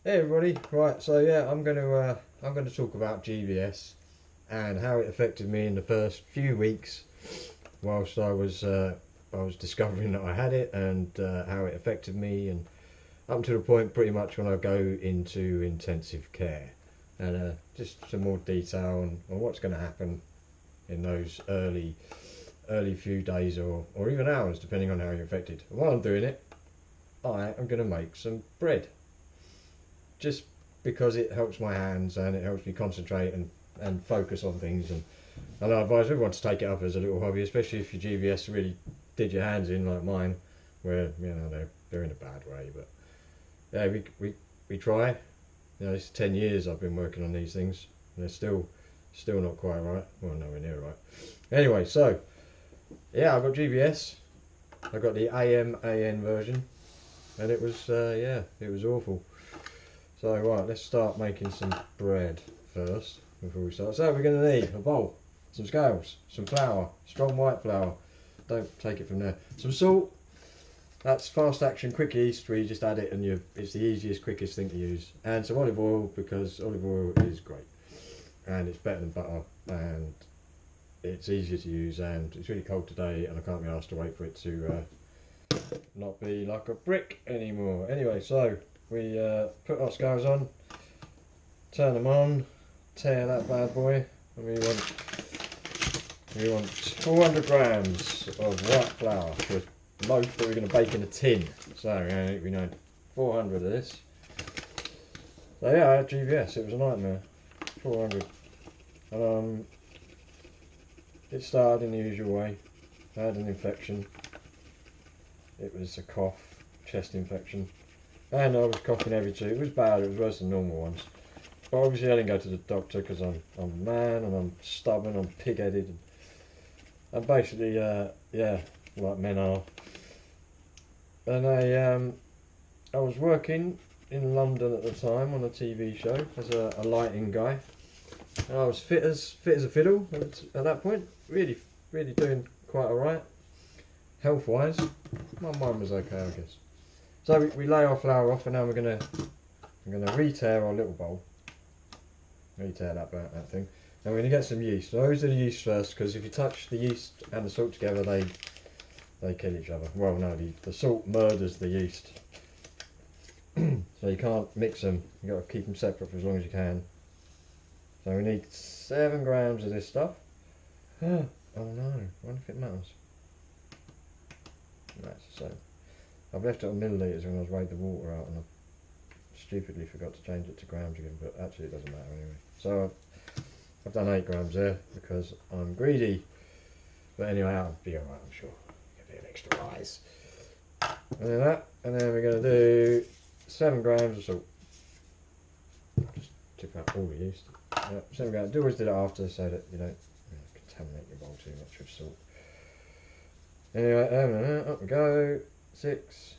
Hey everybody, right, so yeah, I'm gonna talk about GBS and how it affected me in the first few weeks whilst I was discovering that I had it, and how it affected me, and up to the point pretty much when I go into intensive care, and just some more detail on what's going to happen in those early few days or even hours depending on how you're affected. And while I'm doing it, I am going to make some bread, just because it helps my hands and it helps me concentrate and focus on things. And I advise everyone to take it up as a little hobby, especially if your GBS really did your hands in like mine, where they're in a bad way. But yeah, we try. It's 10 years I've been working on these things, and they're still not quite right. Well, nowhere near right. Anyway, so yeah, I got GBS. I got the AN version, and it was it was awful. So right, let's start making some bread first before we start. So we're going to need a bowl, some scales, some flour, strong white flour. Don't take it from there. Some salt. That's fast action quick yeast, where you just add it and it's the easiest, quickest thing to use. And some olive oil, because olive oil is great and it's better than butter and it's easier to use, and it's really cold today and I can't be asked to wait for it to not be like a brick anymore. Anyway, so we put our scales on, turn them on, tear that bad boy, and we want 400 grams of white flour for a loaf that we're going to bake in a tin. So we know 400 of this. So yeah, I had GBS. It was a nightmare. 400. It started in the usual way. I had an infection. It was a cough, chest infection, and I was coughing every two. It was bad. It was worse than normal ones. But obviously I didn't go to the doctor because I'm a man and I'm stubborn, I'm pig-headed, and basically like men are. And I was working in London at the time on a TV show as a lighting guy, and I was fit as a fiddle at that point. Really doing quite alright health wise. My mind was okay, I guess. So we lay our flour off, and now I'm gonna re-tear our little bowl. Re-tear that thing. And we're gonna get some yeast. So I always do the yeast first, because if you touch the yeast and the salt together, they kill each other. Well, no, the salt murders the yeast. So you can't mix them. You got to keep them separate for as long as you can. So we need 7 grams of this stuff. Oh no! I wonder if it matters. That's the same. I've left it on millilitres when I was weighing the water out, and I stupidly forgot to change it to grams again. But actually, it doesn't matter anyway. So I've done 8 grams there because I'm greedy. But anyway, I'll be alright, I'm sure. Get a bit of extra rise. And then we're going to do 7 grams of salt. Just tip out all the yeast. 7 grams. Do always do that after, so that you don't contaminate your bowl too much with salt. Anyway, up we go. 6,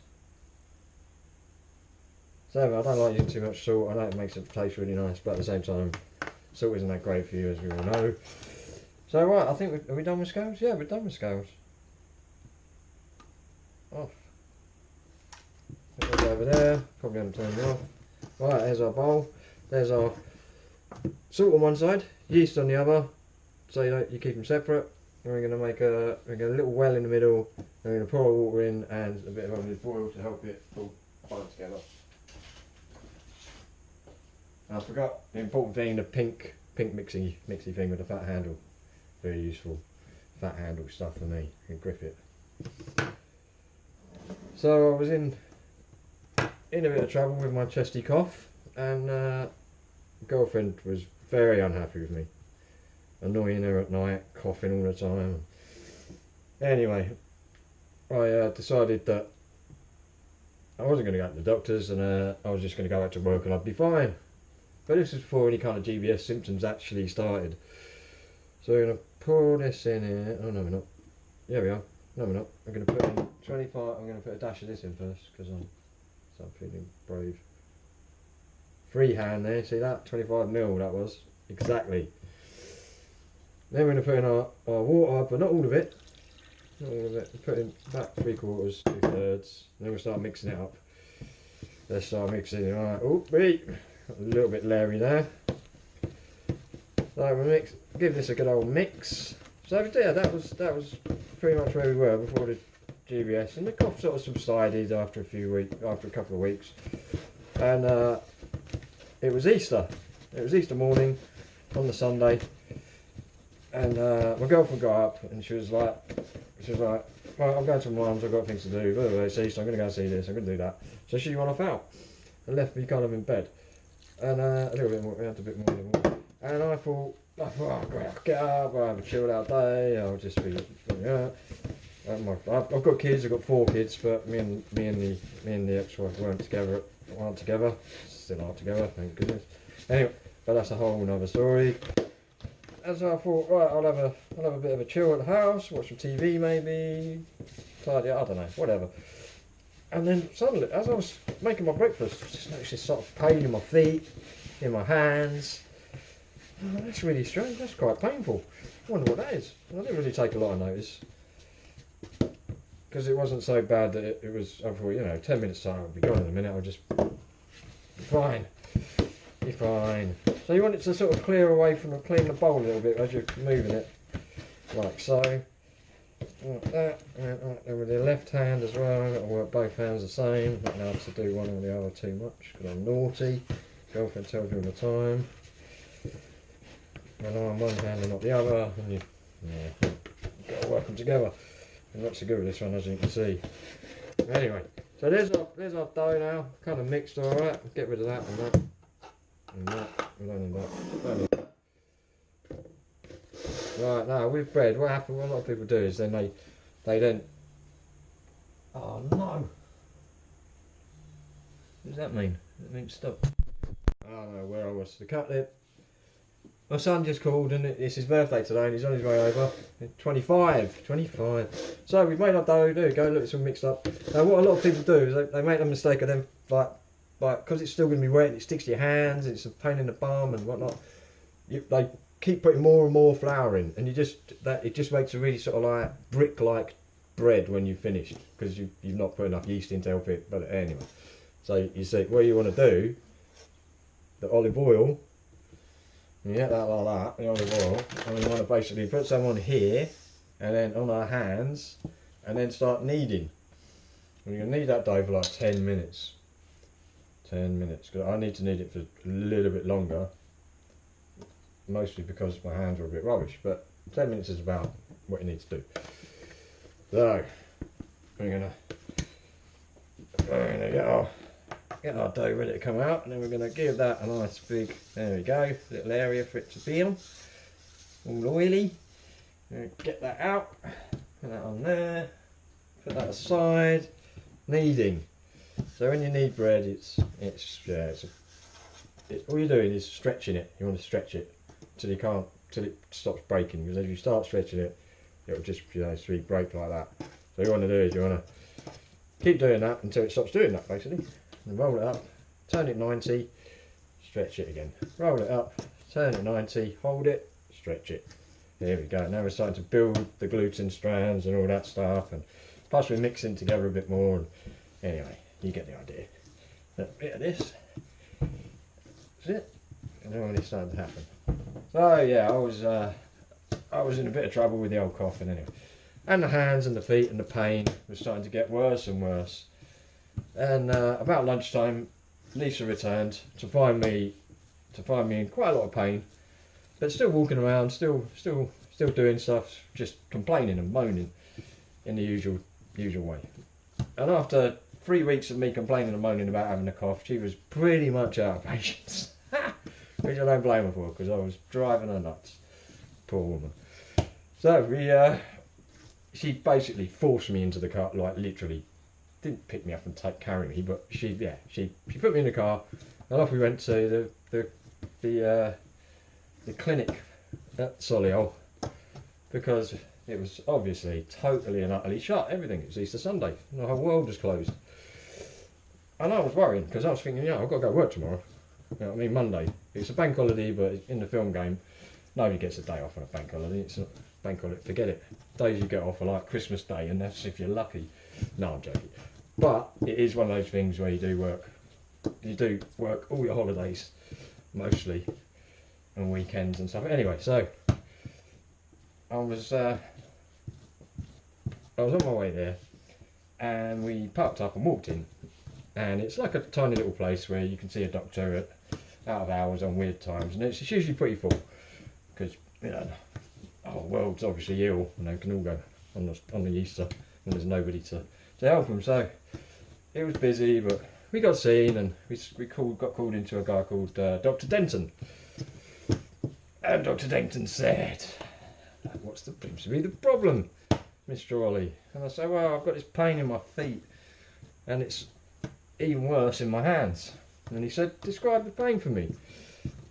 7. I don't like using too much salt. I know it makes it taste really nice, but at the same time, salt isn't that great for you, as we all know. So right, I think are we done with scales? Yeah, we're done with scales. Off. Put those over there. Probably haven't turned it off. Right, there's our bowl. There's our salt on one side, yeast on the other. So you keep them separate. And we're going to make a little well in the middle. And we're going to pour our water in and a bit of olive oil to help it all bind together. And I forgot the important thing, the pink mixy thing with the fat handle. Very useful fat handle stuff for me. You can grip it. So I was in a bit of trouble with my chesty cough, and girlfriend was very unhappy with me. Annoying her at night, coughing all the time. Anyway, I decided that I wasn't going to go to the doctors, and I was just going to go back to work and I'd be fine. But this was before any kind of GBS symptoms actually started. So we're going to pour this in here. Oh no, we're not. Yeah, we are. No, we're not. I'm going to put in 25. I'm going to put a dash of this in first because I'm feeling brave. Freehand there. See that? 25 ml. That was exactly. Then we're going to put in our water, but not all of it. Not all of it. Put in about 3/4, 2/3. Then we'll start mixing it up. Let's start mixing it. Right, oh, wait, a little bit Larry there. So we give this a good old mix. So yeah, that was pretty much where we were before the GBS, and the cough sort of subsided after a couple of weeks, and it was Easter. It was Easter morning on the Sunday, and my girlfriend got up and she was like, right, I'm going to my mum's, I've got things to do. By the way, it's Easter, I'm going to go see this, I'm going to do that. So she went off out and left me kind of in bed, and a little bit more, we had a bit more. And I thought, oh great, I'll get up, I'll have a chilled out day, I'll just be, I've got kids, I've got 4 kids, but me and the ex-wife aren't together, still aren't together, thank goodness. Anyway, but that's a whole another story. And so I thought, right, I'll have a bit of a chill at the house, watch some TV maybe, tidy, I don't know, whatever. And then suddenly, as I was making my breakfast, I just noticed this sort of pain in my feet, in my hands. Oh, that's really strange, that's quite painful. I wonder what that is. And I didn't really take a lot of notice, because it wasn't so bad that it was, I thought, 10 minutes time, I'll be gone in a minute, I'll just be fine. Be fine. So you want it to sort of clean the bowl a little bit as you're moving it, like so. Like that, and with the left hand as well, I've got to work both hands the same, not allowed to do one or the other too much, because I'm naughty. Girlfriend tells me all the time. And on one hand and not the other, and you've got to work them together. I'm not so good with this one, as you can see. Anyway, so there's our dough now, kind of mixed alright. Get rid of that and that. And that, we don't need that. Right, now with bread, what happens, what a lot of people do is then they then, oh no! What does that mean? It means stop. I don't know where I was. The cutlet. My son just called and it's his birthday today and he's on his way over. 25. So we've made our dough, there we go, look, it's all mixed up. Now what a lot of people do is they make the mistake of them, like because it's still going to be wet, it sticks to your hands, it's a pain in the bum and whatnot. They keep putting more and more flour in, and it just makes a really sort of like brick-like bread when you've finished, because you've not put enough yeast in to help it. But anyway, so you see what you want to do, the olive oil, you get that like that, the olive oil, and you want to basically put some on here, and then on our hands, and then start kneading. And you're going to knead that dough for like 10 minutes. 10 minutes, because I need to knead it for a little bit longer, mostly because my hands are a bit rubbish, but 10 minutes is about what you need to do. So, we're going to get our dough ready to come out, and then we're going to give that a nice big, there we go, little area for it to be on, all oily. Get that out, put that on there, put that aside, kneading. So when you knead bread, all you're doing is stretching it. You want to stretch it till it stops breaking, because as you start stretching it, it'll just break like that. So what you want to do is you want to keep doing that until it stops doing that, basically. And roll it up, turn it 90, stretch it again. Roll it up, turn it 90, hold it, stretch it. There we go. Now we're starting to build the gluten strands and all that stuff, and plus we're mixing together a bit more. And anyway, you get the idea. A bit of this. That's it. And then it's starting to happen. So yeah, I was in a bit of trouble with the old coughing anyway. And the hands and the feet and the pain was starting to get worse and worse. And about lunchtime, Lisa returned to find me in quite a lot of pain, but still walking around, still doing stuff, just complaining and moaning in the usual way. And after 3 weeks of me complaining and moaning about having a cough, she was pretty much out of patience, which I don't blame her for, because I was driving her nuts. Poor woman. So she basically forced me into the car, like literally. Didn't pick me up and carry me, but she put me in the car, and off we went to the clinic at Solihull, because it was obviously totally and utterly shut. Everything. It was Easter Sunday, and the whole world was closed. And I was worrying, because I was thinking, I've got to go to work tomorrow. You know what I mean, Monday. It's a bank holiday, but in the film game, nobody gets a day off on a bank holiday. It's a bank holiday. Forget it. Days you get off are like Christmas Day, and that's if you're lucky. No, I'm joking. But it is one of those things where you do work you do work all your holidays, mostly, and weekends and stuff. Anyway, so I was on my way there, and we parked up and walked in, and it's like a tiny little place where you can see a doctor out of hours on weird times, and it's usually pretty full because the whole world's obviously ill, and they can all go on the Easter, and there's nobody to help them. So it was busy, but we got seen, and we got called into a guy called Dr. Denton, and Dr. Denton said, "What's seems to be the problem, Mr. Ollie?" And I said, "Well, I've got this pain in my feet, and it's even worse in my hands." And he said, "Describe the pain for me."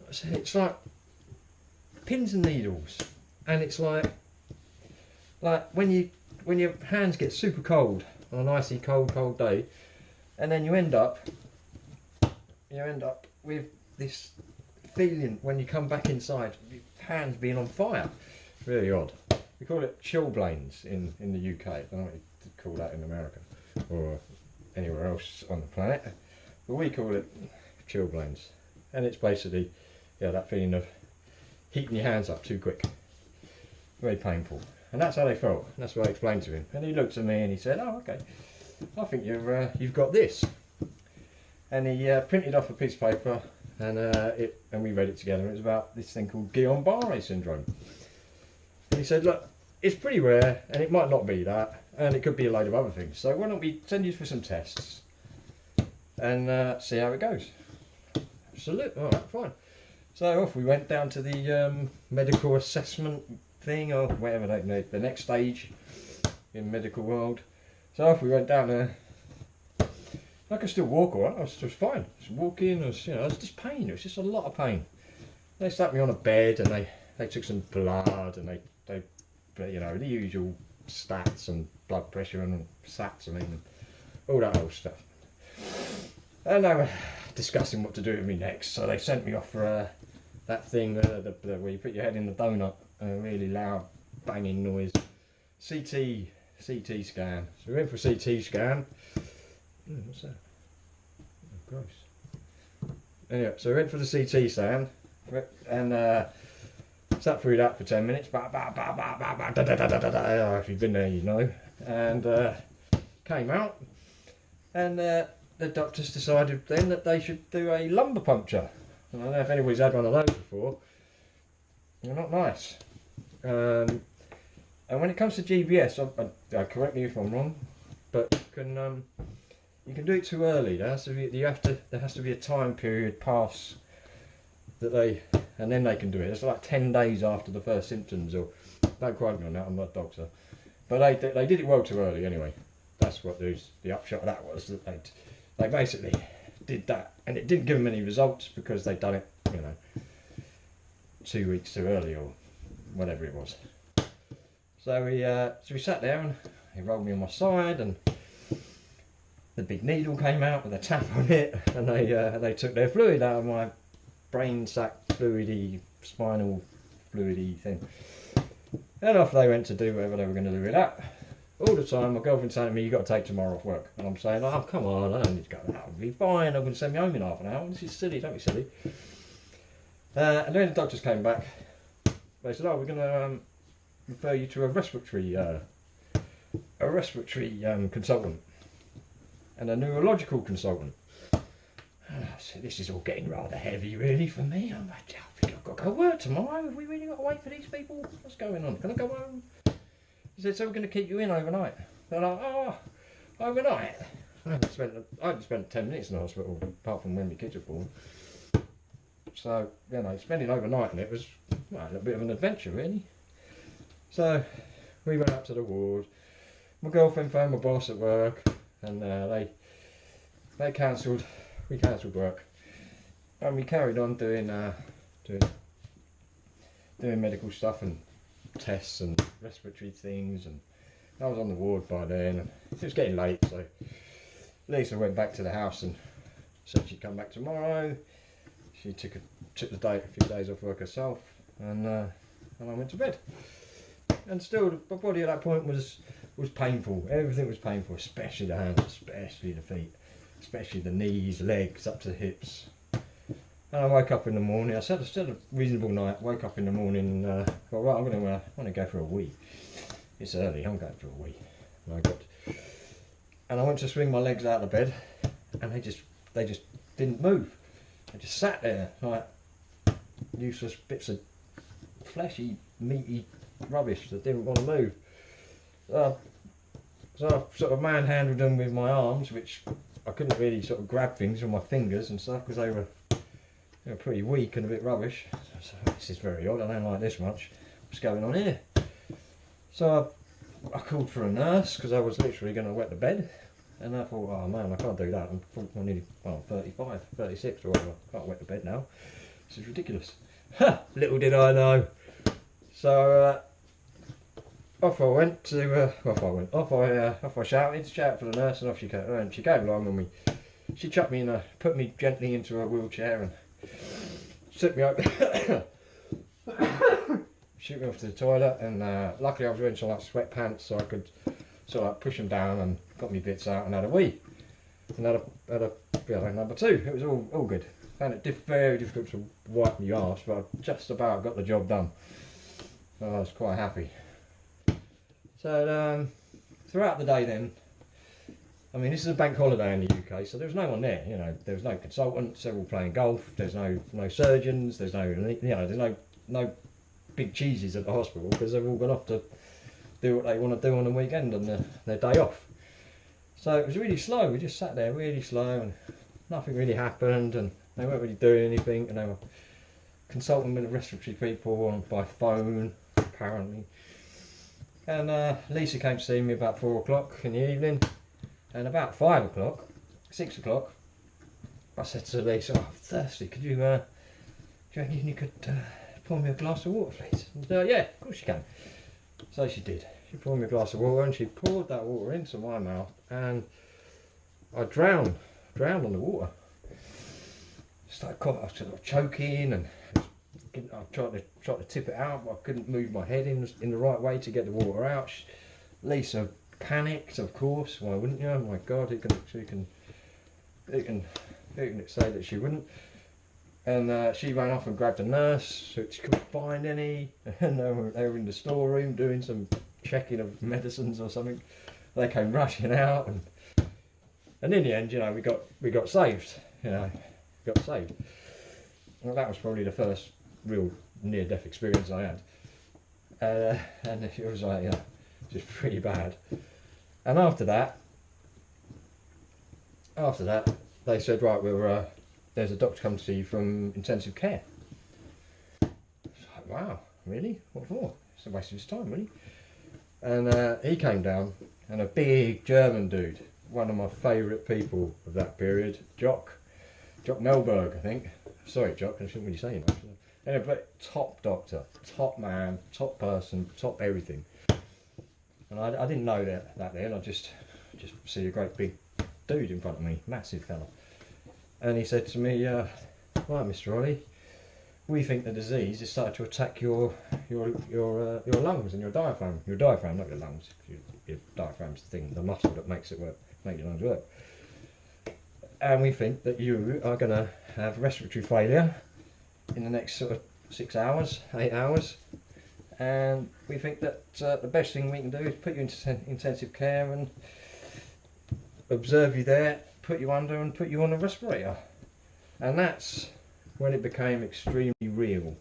I said, "It's like pins and needles, and it's like when your hands get super cold on an icy cold day, and then you end up with this feeling when you come back inside, your hands being on fire. Really odd. We call it chilblains in the UK. I don't know what you call that in America or anywhere else on the planet, but we call it chilblains, and it's basically that feeling of heating your hands up too quick. Very painful, and that's how they felt. That's what I explained to him, and he looked at me and he said, "Oh, okay, I think you've got this." And he printed off a piece of paper, and we read it together. It was about this thing called Guillain-Barre Syndrome. And he said, "Look, it's pretty rare, and it might not be that, and it could be a load of other things. So why don't we send you for some tests and see how it goes?" Absolutely. All right, fine. So off we went down to the medical assessment thing, or whatever the next stage in medical world. So off we went down there. I could still walk all right. I was just fine. Just walking. It was just pain. It was just a lot of pain. They sat me on a bed, and they took some blood, and they the usual stats and blood pressure and SATs, and all that old stuff. And they were discussing what to do with me next. So they sent me off for that thing where you put your head in the donut, a really loud banging noise. CT scan. So we went for a CT scan. What's that? Oh, gross. Anyway, so we went for the CT scan, and sat through that for 10 minutes. If you've been there, you know. And came out, and the doctors decided then that they should do a lumbar puncture. I don't know if anybody's had one of those before. They're not nice. And when it comes to GBS, correct me if I'm wrong, but you can do it too early. There has to be a time period past that and then they can do it. It's like 10 days after the first symptoms, or don't quote me on that. I'm not a doctor, but they did it well too early anyway. That's what the upshot of that was, that they basically did that, and it didn't give them any results because they'd done it 2 weeks too early or whatever it was. So we sat there, and they rolled me on my side, and the big needle came out with a tap on it, and they took their fluid out of my brain sac fluidy, spinal fluidy thing. And off they went to do whatever they were going to do with that. All the time, my girlfriend's saying to me, "You've got to take tomorrow off work." And I'm saying, "Oh, come on, I don't need to go. That'll be fine. I'm going to send me home in half an hour. This is silly, don't be silly." And then the doctors came back. They said, "Oh, we're going to refer you to a respiratory consultant and a neurological consultant." So this is all getting rather heavy, really, for me. I think I've got to go work tomorrow. Have we really got to wait for these people? What's going on? Can I go home? He said, "So we're going to keep you in overnight." They're like, "Oh, overnight?" I hadn't spent 10 minutes in the hospital, apart from when my kids were born. So, spending overnight in it was a little bit of an adventure, really. So we went up to the ward. My girlfriend phoned my boss at work, and we cancelled work, and we carried on doing medical stuff and tests and respiratory things, and I was on the ward by then, and it was getting late, so Lisa went back to the house and said she'd come back tomorrow. She took a few days off work herself, and I went to bed. And still, my body at that point was painful. Everything was painful, especially the hands, especially the feet. especially the knees, legs, up to the hips. And I woke up in the morning. I had a reasonable night. Woke up in the morning. Thought, right, I'm gonna go for a wee. It's early. I'm going for a wee. And I went to swing my legs out of bed, and they just didn't move. They just sat there like useless bits of fleshy, meaty rubbish that didn't want to move. So I sort of manhandled them with my arms, which I couldn't really sort of grab things with my fingers and stuff because they were pretty weak and a bit rubbish. So this is very odd. I don't like this much. What's going on here? So I called for a nurse because I was literally going to wet the bed, and I thought, oh man, I can't do that. I'm nearly 35, 36 or whatever. I can't wet the bed now. This is ridiculous. Ha! Little did I know. So off I went to off I shouted for the nurse, and off she came. And she came along, and she chucked me put me gently into a wheelchair and took me up. Shoot me off to the toilet, and luckily I was wearing some like sweatpants, so I could sort of like push them down and got me bits out and had a wee. And had a number two. It was all good. Found it very difficult to wipe my arse, but I just about got the job done. So I was quite happy. So throughout the day then, I mean, this is a bank holiday in the UK, so there was no one there. You know, there was no consultants. They're all playing golf. There's no surgeons. There's there's no big cheeses at the hospital because they've all gone off to do what they want to do on the weekend and their day off. So it was really slow. We just sat there really slow, and nothing really happened, and they weren't really doing anything, and they were consulting with the respiratory people by phone apparently. And Lisa came to see me about 4 o'clock in the evening, and about 5 o'clock, 6 o'clock, I said to Lisa, oh, I'm thirsty, do you reckon you could pour me a glass of water, please? And, yeah, of course you can. So she did. She poured me a glass of water, and she poured that water into my mouth, and I drowned on the water. Started I was sort of choking, and I tried to tip it out, but I couldn't move my head in the right way to get the water out. Lisa panicked, of course. Why wouldn't you? Oh my God, who can say that she wouldn't? And she ran off and grabbed a nurse, which she couldn't find any, and they were in the storeroom doing some checking of medicines or something. They came rushing out, and in the end, you know, we got saved. You know, got saved. Well, that was probably the first real near-death experience I had, and it was like, just pretty bad. And after that, they said, right, there's a doctor come to see you from intensive care. I was like, wow, really? What for? It's a waste of his time, really. And he came down, and a big German dude, one of my favourite people of that period, Jock Melberg, I think. Sorry, Jock, I shouldn't really say much. Anyway, but top doctor, top man, top person, top everything. And I didn't know that then. I just see a great big dude in front of me, massive fella. And he said to me, right, Mr. Ollie, we think the disease is starting to attack your lungs and your diaphragm. Your diaphragm, not your lungs. Your diaphragm's the thing, the muscle that makes it work, make your lungs work. And we think that you are going to have respiratory failure in the next sort of 6 hours, 8 hours. And we think that the best thing we can do is put you into intensive care and observe you there, put you under and put you on a respirator. And that's when it became extremely real.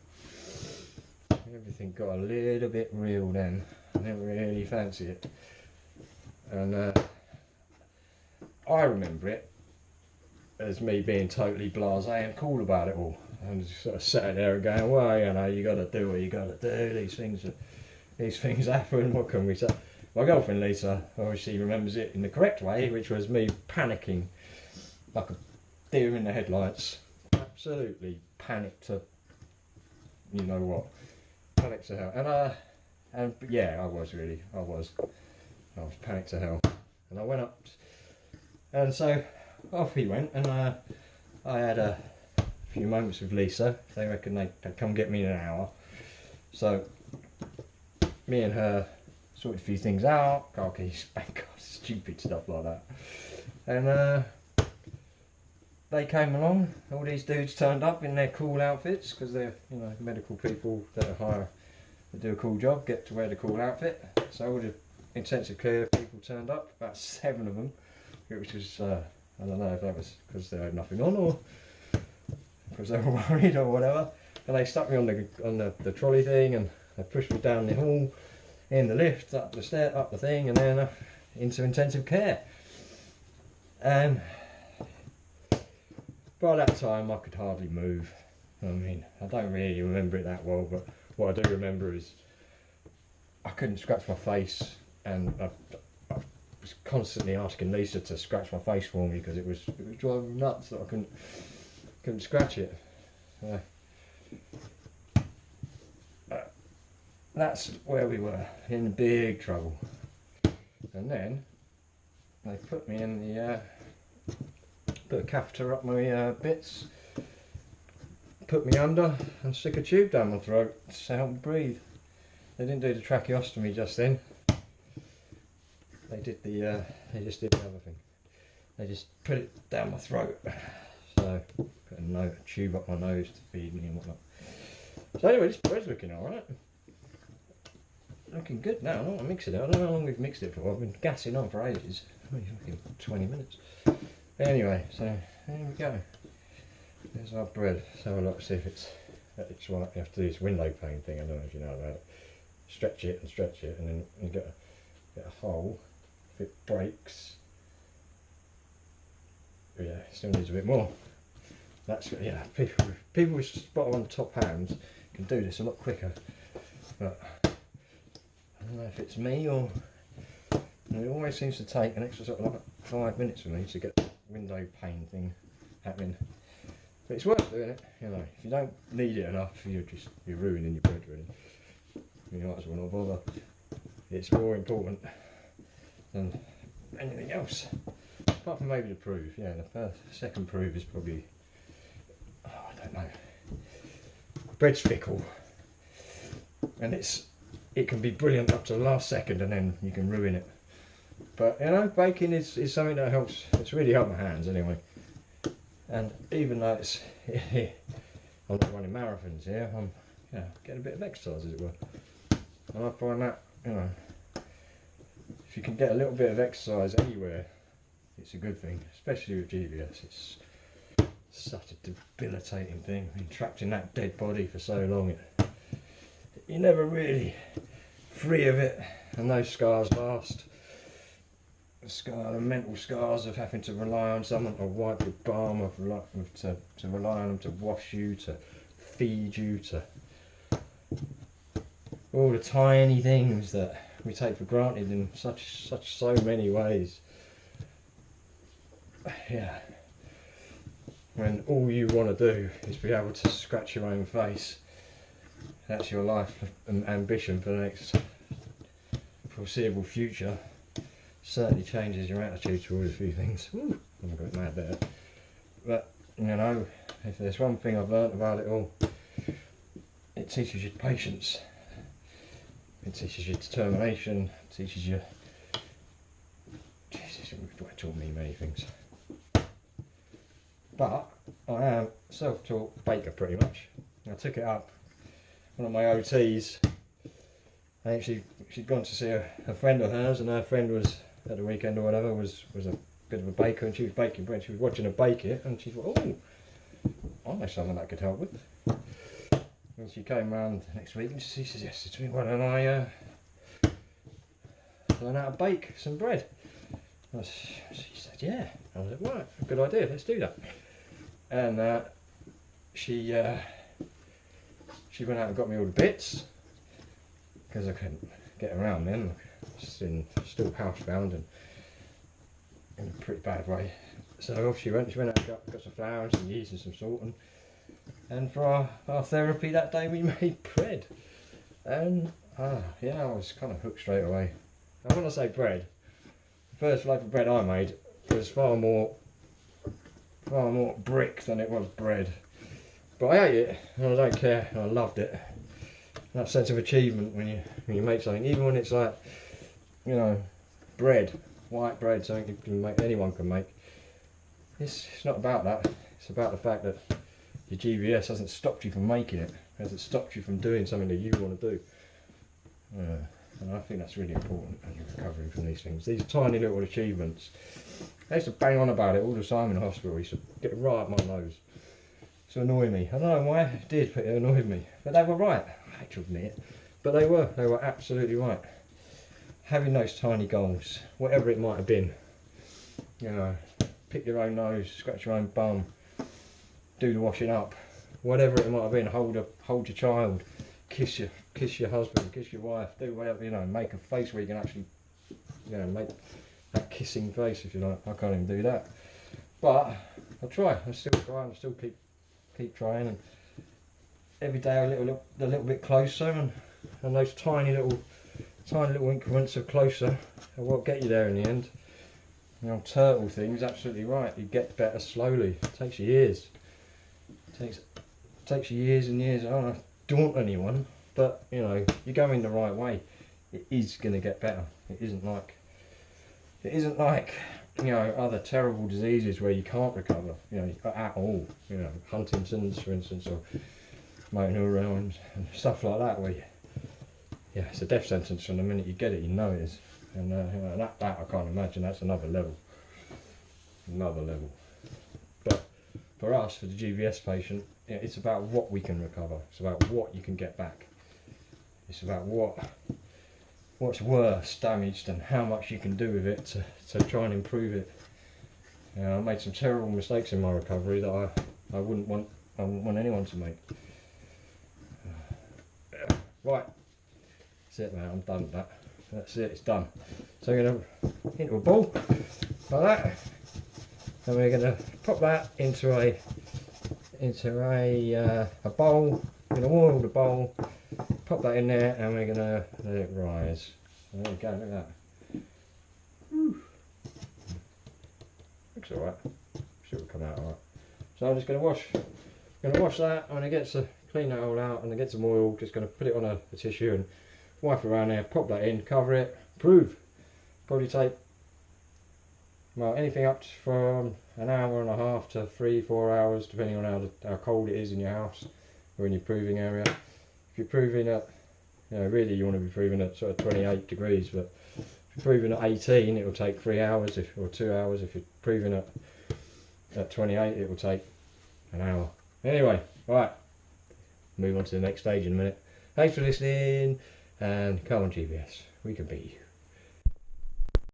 Everything got a little bit real then. I didn't really fancy it. And I remember it as me being totally blasé and cool about it all. And just sort of sat there and going, well, you know, you got to do what you got to do. These things happen. What can we say? My girlfriend Lisa obviously remembers it in the correct way, which was me panicking like a deer in the headlights. Absolutely panicked to, you know what, panicked to hell. And yeah, I was panicked to hell. And I went up, and so off he went, and I had a few moments with Lisa. They reckon they'd come get me in an hour. So me and her sorted a few things out, car keys, bank cards, stupid stuff like that. And they came along. All these dudes turned up in their cool outfits because they're, you know, medical people that are hire, that do a cool job, get to wear the cool outfit. So all the intensive care people turned up, about 7 of them, which was, I don't know if that was because they had nothing on or because they were worried or whatever. And they stuck me on the trolley thing, and they pushed me down the hall, in the lift, up the stair, up the thing, and then into intensive care. And by that time I could hardly move. I mean, I don't really remember it that well, but what I do remember is I couldn't scratch my face, and I was constantly asking Lisa to scratch my face for me because it was driving me nuts that I couldn't scratch it. That's where we were, in big trouble. And then they put me in the put a catheter up my bits, put me under, and stick a tube down my throat to help me breathe. They didn't do the tracheostomy just then. They did the they just did the other thing. They just put it down my throat. So put a tube up my nose to feed me and whatnot. So anyway, this bread's looking alright. Looking good now. I don't want to mix it out. I don't know how long we've mixed it for. I've been gassing on for ages. Maybe 20 minutes. Anyway, so there we go. There's our bread. Let's have a look, see if it's right. You have to do this window pane thing. I don't know if you know about it. Stretch it, and then you get a hole. If it breaks, yeah, it still needs a bit more. That's, yeah. People with spot on top hands can do this a lot quicker. But I don't know if it's me or it always seems to take an extra sort of like 5 minutes for me to get the window pane thing happening. But it's worth doing it, you know. If you don't need it enough, you're ruining your bread really. You might as well not bother. It's more important than anything else. Apart from maybe the proof, yeah. The second proof is probably, oh, I don't know. Bread's fickle, and it can be brilliant up to the last second, and then you can ruin it. But you know, baking is something that helps. It's really helped my hands anyway. And even though it's, I'm not running marathons here, I'm getting a bit of exercise, as it were. And I find that, you know, if you can get a little bit of exercise anywhere, it's a good thing. Especially with GBS, it's such a debilitating thing. Being trapped in that dead body for so long, you're never really free of it, and those scars last. The mental scars of having to rely on someone to wipe your bum, to rely on them to wash you, to feed you, to all the tiny things that we take for granted in so many ways. Yeah. When all you want to do is be able to scratch your own face. That's your life and ambition for the next foreseeable future. Certainly changes your attitude towards a few things. Ooh, I'm going mad there. But, you know, if there's one thing I've learnt about it all, it teaches you patience. It teaches you determination. It teaches you... Jesus, it taught me many things. But I am a self-taught baker pretty much. I took it up. One of my OTs, actually, she'd gone to see a friend of hers, and her friend was at the weekend or whatever was a bit of a baker, and she was baking bread. She was watching her bake it, and she thought, oh, I know something that could help with. And she came round next week and she suggested to me, why don't I learn how to bake some bread? She said, yeah. I was like, right, good idea, let's do that. And she went out and got me all the bits, because I couldn't get around then. Still housebound and in a pretty bad way. So off she went out and got some flour and some yeast and some salt, and for our therapy that day we made bread. And yeah, I was kind of hooked straight away. And when I say bread, the first loaf of bread I made was far more brick than it was bread. But I ate it, and I don't care, and I loved it. That sense of achievement when you make something, even when it's like, you know, bread, white bread, something you can make, anyone can make. it's not about that. It's about the fact that your GBS hasn't stopped you from making it. Hasn't stopped you from doing something that you want to do. And I think that's really important when you're recovering from these things. These tiny little achievements. I used to bang on about it all the time in the hospital. I used to get it right up my nose. To annoy me. I don't know why it did, but it annoyed me. But they were right. I hate to admit it. But they were absolutely right. Having those tiny goals, whatever it might have been. You know, pick your own nose, scratch your own bum, do the washing up, whatever it might have been. Hold your child, kiss your husband, kiss your wife, do whatever, you know, make a face where you can actually, you know, make that kissing face if you like. I can't even do that, but I'll try. I still try. I still keep trying, and every day a little bit closer, and those tiny little increments of closer are what get you there in the end. The old turtle thing is absolutely right. You get better slowly. It takes you years. It takes you years and years. I don't want to daunt anyone, but you know, you're going the right way. It is going to get better. It isn't like you know, other terrible diseases where you can't recover. You know, at all. You know, Huntington's, for instance, or motor neurons and stuff like that, where yeah, it's a death sentence from the minute you get it. You know it is. And you know, that I can't imagine. That's another level. But for us, for the GBS patient, you know, it's about what we can recover. It's about what you can get back. It's about what's worse, damaged, and how much you can do with it to try and improve it. You know, I made some terrible mistakes in my recovery that I wouldn't want anyone to make. Right, that's it, man. I'm done with that. That's it, it's done. So we're going to into a bowl like that, and we're going to pop that into a bowl. We're going to oil the bowl, pop that in there, and we're going to let it rise. There you go, look at that. Looks alright. Sure it'll come out alright. So I'm just going to wash that. When it gets clean that all out and it gets some oil, just going to put it on a tissue and wipe around there, pop that in, cover it, prove. Probably take, well, anything up from an hour and a half to 3-4 hours, depending on how cold it is in your house or in your proving area. If you're proving at, you know, really you want to be proving at sort of 28 degrees, but if you're proving at 18, it will take 3 hours or 2 hours. If you're proving at 28, it will take an hour. Anyway, right, move on to the next stage in a minute. Thanks for listening. And come on, GBS, we can beat you.